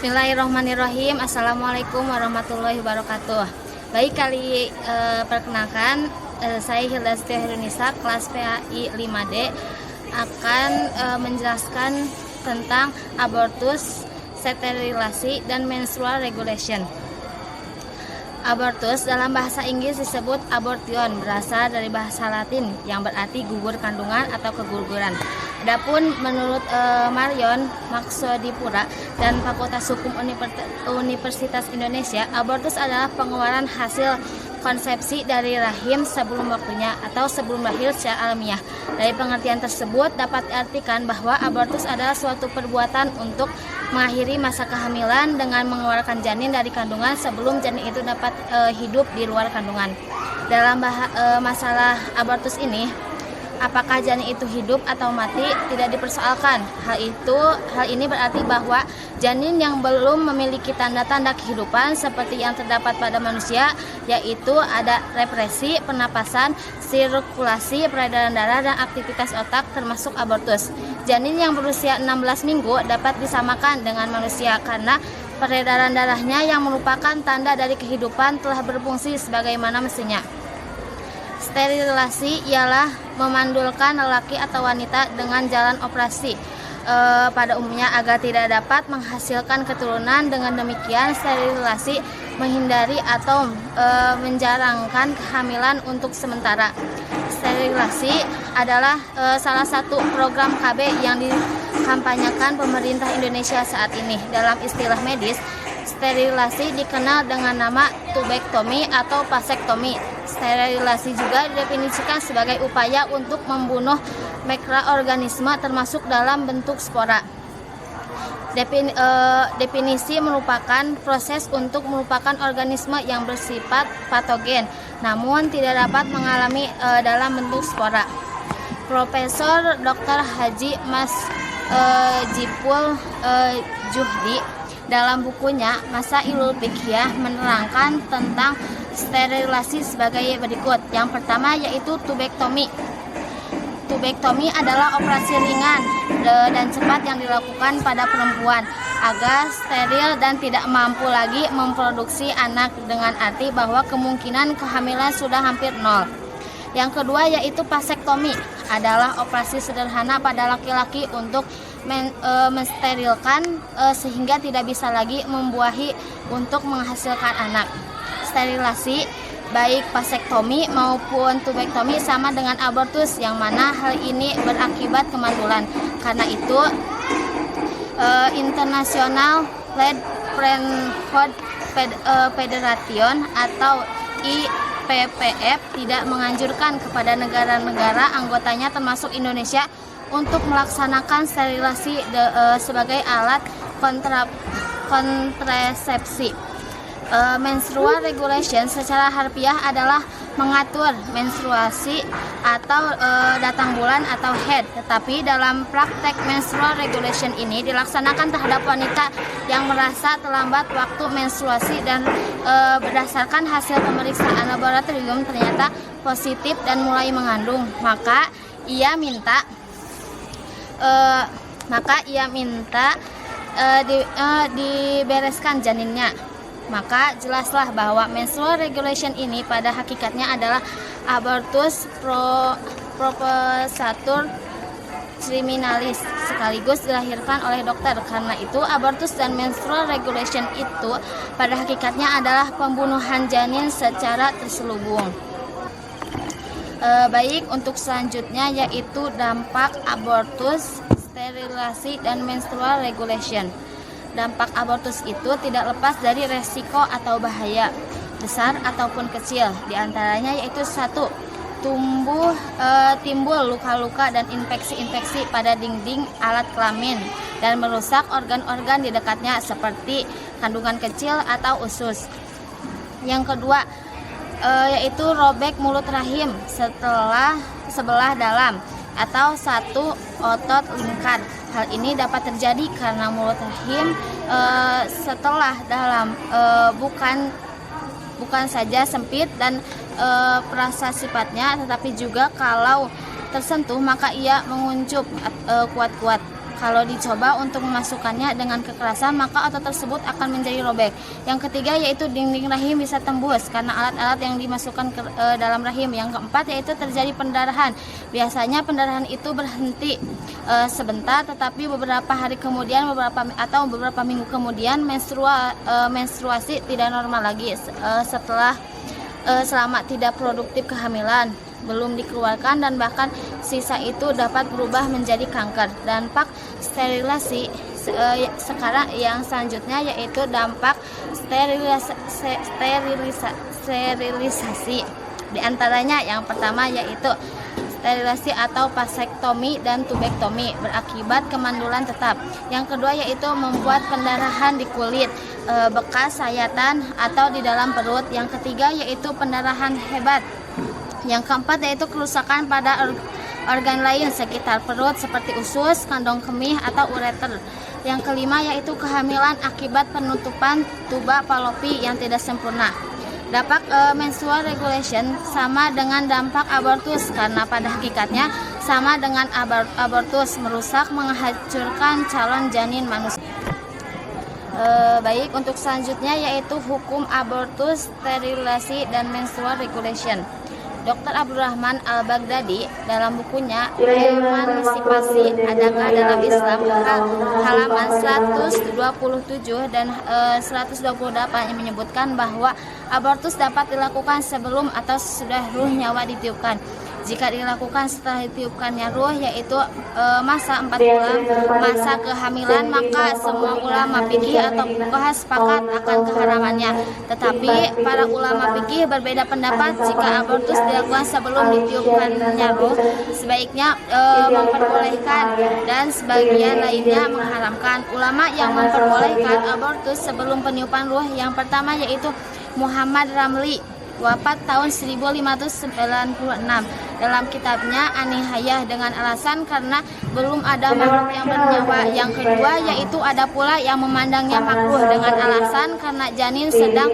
Bismillahirrahmanirrahim. Assalamualaikum warahmatullahi wabarakatuh. Baik, perkenalkan saya Hilda Setiaherunisa, kelas PAI 5D akan menjelaskan tentang abortus, sterilasi, dan menstrual regulation. Abortus dalam bahasa Inggris disebut abortion, berasal dari bahasa Latin yang berarti gugur kandungan atau keguguran. Adapun menurut Marion Maksodipura dan Fakultas Hukum Universitas Indonesia, abortus adalah pengeluaran hasil konsepsi dari rahim sebelum waktunya atau sebelum lahir secara alamiah. Dari pengertian tersebut dapat diartikan bahwa abortus adalah suatu perbuatan untuk mengakhiri masa kehamilan dengan mengeluarkan janin dari kandungan sebelum janin itu dapat hidup di luar kandungan. Dalam masalah abortus ini, apakah janin itu hidup atau mati tidak dipersoalkan. Hal ini berarti bahwa janin yang belum memiliki tanda-tanda kehidupan seperti yang terdapat pada manusia, yaitu ada represi, pernapasan, sirkulasi, peredaran darah, dan aktivitas otak, termasuk abortus. Janin yang berusia 16 minggu dapat disamakan dengan manusia karena peredaran darahnya yang merupakan tanda dari kehidupan telah berfungsi sebagaimana mestinya. Sterilasi ialah memandulkan lelaki atau wanita dengan jalan operasi pada umumnya agar tidak dapat menghasilkan keturunan. Dengan demikian, sterilasi menghindari atau menjarangkan kehamilan untuk sementara. Sterilasi adalah salah satu program KB yang dikampanyekan pemerintah Indonesia saat ini. Dalam istilah medis, sterilasi dikenal dengan nama tubektomi atau vasektomi. Sterilasi juga didefinisikan sebagai upaya untuk membunuh mikroorganisme termasuk dalam bentuk spora. Definisi merupakan proses untuk melupakan organisme yang bersifat patogen namun tidak dapat mengalami dalam bentuk spora. Profesor Dr. Haji Mas Jipul Juhdi dalam bukunya Masailul Fiqhiyah menerangkan tentang sterilasi sebagai berikut. Yang pertama yaitu tubektomi. Tubektomi adalah operasi ringan dan cepat yang dilakukan pada perempuan agar steril dan tidak mampu lagi memproduksi anak, dengan arti bahwa kemungkinan kehamilan sudah hampir nol. Yang kedua yaitu vasektomi, adalah operasi sederhana pada laki-laki untuk mensterilkan sehingga tidak bisa lagi membuahi untuk menghasilkan anak. Sterilasi baik vasektomi maupun tubektomi sama dengan abortus, yang mana hal ini berakibat kemandulan. Karena itu International Planned Parenthood Federation atau IPPF tidak menganjurkan kepada negara-negara anggotanya termasuk Indonesia untuk melaksanakan sterilasi sebagai alat kontrasepsi. Menstrual regulation secara harfiah adalah mengatur menstruasi atau datang bulan atau head, tetapi dalam praktek menstrual regulation ini dilaksanakan terhadap wanita yang merasa terlambat waktu menstruasi dan berdasarkan hasil pemeriksaan laboratorium ternyata positif dan mulai mengandung, maka ia minta dibereskan janinnya. Maka jelaslah bahwa menstrual regulation ini pada hakikatnya adalah abortus propositur criminalis, sekaligus dilahirkan oleh dokter. Karena itu abortus dan menstrual regulation itu pada hakikatnya adalah pembunuhan janin secara terselubung. Baik, untuk selanjutnya yaitu dampak abortus, sterilasi, dan menstrual regulation. Dampak abortus itu tidak lepas dari resiko atau bahaya, besar ataupun kecil. Di antaranya yaitu 1. Timbul luka-luka dan infeksi-infeksi pada dinding alat kelamin dan merusak organ-organ di dekatnya seperti kandungan kecil atau usus. Yang kedua yaitu robek mulut rahim sebelah dalam atau satu otot lingkar. Hal ini dapat terjadi karena mulut rahim setelah dalam bukan saja sempit dan perasa sifatnya, tetapi juga kalau tersentuh maka ia menguncup kuat-kuat. Kalau dicoba untuk memasukkannya dengan kekerasan, maka otot tersebut akan menjadi robek. Yang ketiga yaitu dinding rahim bisa tembus karena alat-alat yang dimasukkan ke dalam rahim. Yang keempat yaitu terjadi pendarahan. Biasanya pendarahan itu berhenti sebentar, tetapi beberapa hari kemudian beberapa minggu kemudian menstruasi tidak normal lagi setelah selama tidak produktif kehamilan belum dikeluarkan, dan bahkan sisa itu dapat berubah menjadi kanker. Dampak sterilisasi sekarang yang selanjutnya yaitu dampak sterilisasi. Di antaranya yang pertama yaitu sterilisasi atau vasektomi dan tubektomi berakibat kemandulan tetap. Yang kedua yaitu membuat pendarahan di kulit, bekas sayatan atau di dalam perut. Yang ketiga yaitu pendarahan hebat. Yang keempat yaitu kerusakan pada organ lain sekitar perut seperti usus, kantong kemih atau ureter. Yang kelima yaitu kehamilan akibat penutupan tuba falopi yang tidak sempurna. Dampak menstrual regulation sama dengan dampak abortus karena pada hakikatnya sama dengan abortus, merusak, menghancurkan calon janin manusia. Baik, untuk selanjutnya yaitu hukum abortus, sterilisasi, dan menstrual regulation. Dr. Abdurrahman Al-Baghdadi dalam bukunya Emansipasi Adakah dalam Islam halaman 127 dan 128 yang menyebutkan bahwa abortus dapat dilakukan sebelum atau sesudah ruh nyawa ditiupkan. Jika dilakukan setelah ditiupkannya ruh, yaitu masa 4 bulan masa kehamilan, maka semua ulama fikih atau fuqaha sepakat akan keharamannya. Tetapi para ulama fikih berbeda pendapat jika abortus dilakukan sebelum ditiupkannya ruh, sebaiknya memperbolehkan, dan sebagian lainnya mengharamkan. Ulama yang memperbolehkan abortus sebelum peniupan ruh yang pertama yaitu Muhammad Ramli, wafat tahun 1596. Dalam kitabnya An-Nihayah dengan alasan karena belum ada makhluk yang bernyawa. Yang kedua yaitu ada pula yang memandangnya makruh dengan alasan karena janin sedang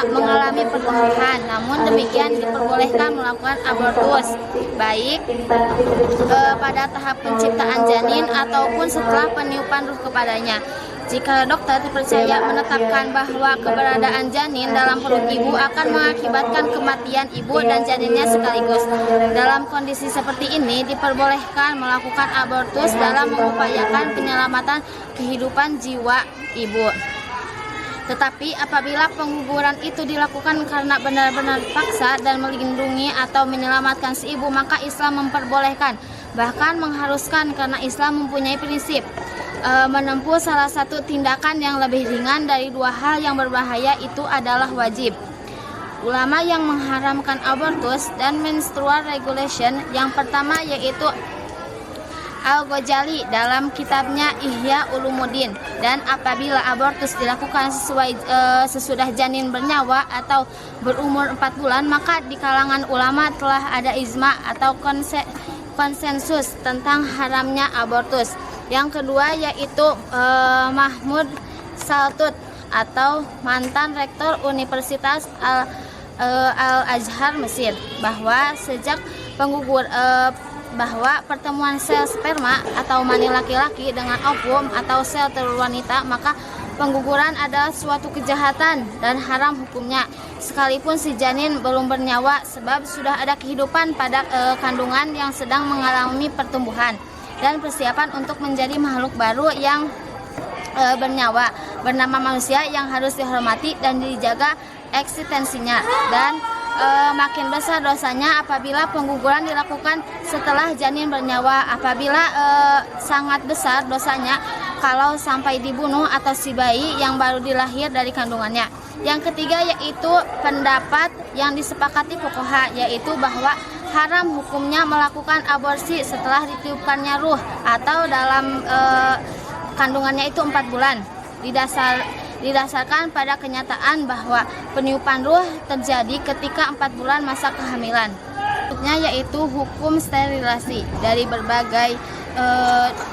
mengalami pertumbuhan. Namun demikian diperbolehkan melakukan abortus baik pada tahap penciptaan janin ataupun setelah peniupan ruh kepadanya. Jika dokter terpercaya menetapkan bahwa keberadaan janin dalam perut ibu akan mengakibatkan kematian ibu dan janinnya sekaligus. Dalam kondisi seperti ini diperbolehkan melakukan abortus dalam mengupayakan penyelamatan kehidupan jiwa ibu. Tetapi apabila pengguguran itu dilakukan karena benar-benar paksa dan melindungi atau menyelamatkan si ibu, maka Islam memperbolehkan, bahkan mengharuskan, karena Islam mempunyai prinsip menempuh salah satu tindakan yang lebih ringan dari dua hal yang berbahaya itu adalah wajib. Ulama yang mengharamkan abortus dan menstrual regulation yang pertama yaitu Al-Ghazali dalam kitabnya Ihya Ulumuddin. Dan apabila abortus dilakukan sesudah janin bernyawa atau berumur 4 bulan, maka di kalangan ulama telah ada ijma atau konsensus tentang haramnya abortus. Yang kedua yaitu Mahmud Saltut atau mantan rektor Universitas Al-Azhar Mesir, bahwa sejak bahwa pertemuan sel sperma atau mani laki-laki dengan ovum atau sel telur wanita, maka pengguguran adalah suatu kejahatan dan haram hukumnya sekalipun si janin belum bernyawa, sebab sudah ada kehidupan pada kandungan yang sedang mengalami pertumbuhan dan persiapan untuk menjadi makhluk baru yang bernyawa bernama manusia yang harus dihormati dan dijaga eksistensinya. Dan makin besar dosanya apabila pengguguran dilakukan setelah janin bernyawa. Apabila sangat besar dosanya kalau sampai dibunuh atau si bayi yang baru dilahir dari kandungannya. Yang ketiga yaitu pendapat yang disepakati fuqaha, yaitu bahwa haram hukumnya melakukan aborsi setelah ditiupkannya ruh atau dalam kandungannya itu 4 bulan. Didasarkan pada kenyataan bahwa peniupan ruh terjadi ketika 4 bulan masa kehamilan. Berikutnya yaitu hukum sterilisasi. Dari berbagai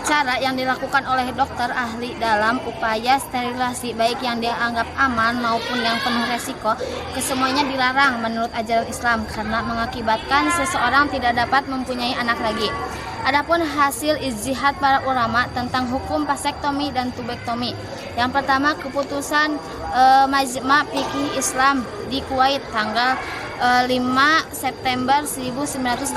cara yang dilakukan oleh dokter ahli dalam upaya sterilisasi, baik yang dianggap aman maupun yang penuh resiko, kesemuanya dilarang menurut ajaran Islam karena mengakibatkan seseorang tidak dapat mempunyai anak lagi. Adapun hasil ijtihad para ulama tentang hukum vasektomi dan tubektomi. Yang pertama, keputusan Majma' Fikih Islam di Kuwait tanggal 5 September 1988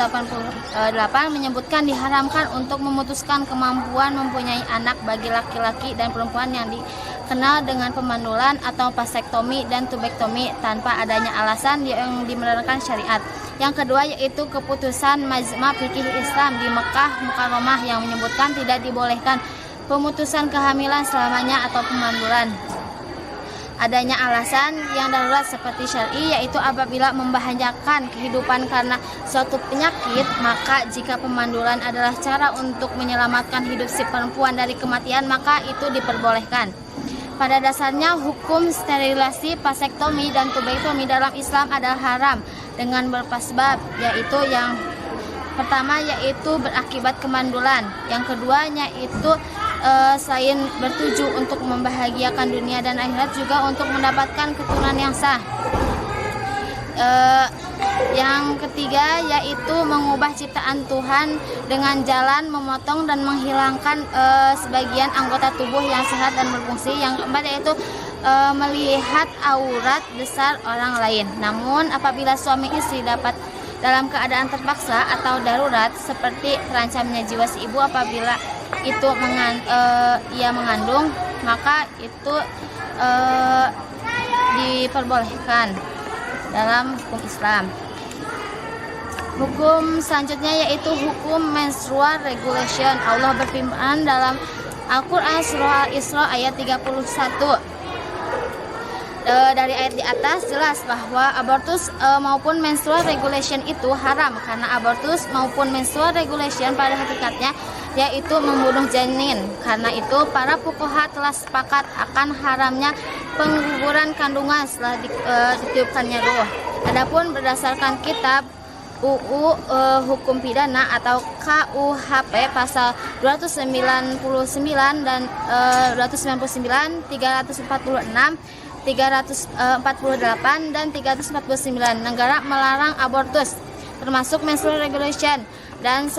menyebutkan diharamkan untuk memutuskan kemampuan mempunyai anak bagi laki-laki dan perempuan yang dikenal dengan pemandulan atau vasektomi dan tubektomi tanpa adanya alasan yang dibenarkan syariat. Yang kedua yaitu keputusan Majma' Fikih Islam di Mekah Mukarramah yang menyebutkan tidak dibolehkan pemutusan kehamilan selamanya atau pemandulan. Adanya alasan yang darurat seperti syar'i, yaitu apabila membahayakan kehidupan karena suatu penyakit, maka jika pemandulan adalah cara untuk menyelamatkan hidup si perempuan dari kematian, maka itu diperbolehkan. Pada dasarnya hukum sterilisasi, vasektomi dan tubektomi dalam Islam adalah haram dengan beberapa sebab, yaitu yang pertama yaitu berakibat kemandulan, yang keduanya itu selain bertuju untuk membahagiakan dunia dan akhirat juga untuk mendapatkan keturunan yang sah. Yang ketiga yaitu mengubah ciptaan Tuhan dengan jalan memotong dan menghilangkan sebagian anggota tubuh yang sehat dan berfungsi. Yang keempat yaitu melihat aurat besar orang lain. Namun apabila suami istri dapat dalam keadaan terpaksa atau darurat seperti terancamnya jiwa si ibu apabila itu ia mengandung, maka itu diperbolehkan dalam hukum Islam. Hukum selanjutnya yaitu hukum menstrual regulation. Allah berfirman dalam Al-Quran surah Al-Isra ayat 31. Dari ayat di atas jelas bahwa abortus maupun menstrual regulation itu haram, karena abortus maupun menstrual regulation pada hakikatnya yaitu membunuh janin. Karena itu para fuqaha telah sepakat akan haramnya pengguguran kandungan setelah ditiupkannya ruh. Adapun berdasarkan kitab UU Hukum Pidana atau KUHP pasal 299 dan 299, 346, 348 dan 349 negara melarang abortus termasuk menstrual regulation, dan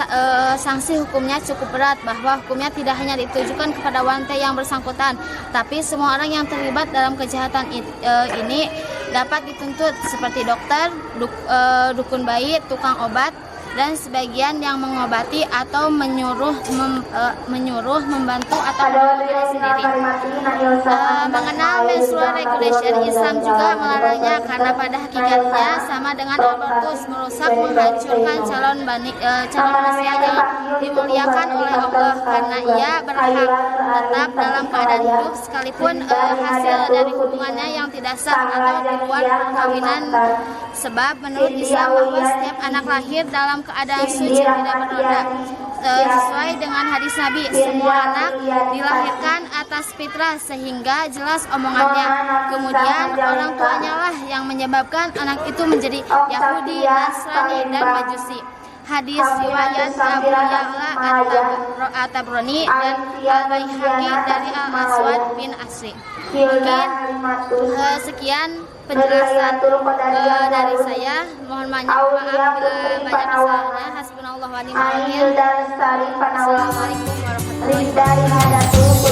sanksi hukumnya cukup berat, bahwa hukumnya tidak hanya ditujukan kepada wanita yang bersangkutan, tapi semua orang yang terlibat dalam kejahatan ini dapat dituntut seperti dokter, dukun bayi, tukang obat, dan sebagian yang mengobati atau menyuruh membantu atau diri sendiri. Mengenal menstrual regulation, Islam juga melarangnya karena pada hakikatnya sama dengan abortus, merusak, menghancurkan calon manusia yang dimuliakan oleh Allah, karena ia berhak tetap dalam keadaan hidup sekalipun hasil dari hubungannya yang tidak sah atau di luar perkawinan. Sebab menurut Islam bahwa setiap anak lahir dalam keadaan suci tidak bernoda, sesuai dengan hadis Nabi, semua anak dilahirkan atas fitrah sehingga jelas omongannya. Kemudian orang tuanya lah yang menyebabkan anak itu menjadi Yahudi, Nasrani, dan Majusi. Hadis riwayat Abu Ya'la At-Tabrani dan Al-Baihaqi dari Al-Aswad bin Asri. Mungkin sekian penjelasan dari saya. Mohon maaf bila banyak kesalahannya. Hasbunallah wa ni'mal wakil. Assalamualaikum warahmatullahi wabarakatuh.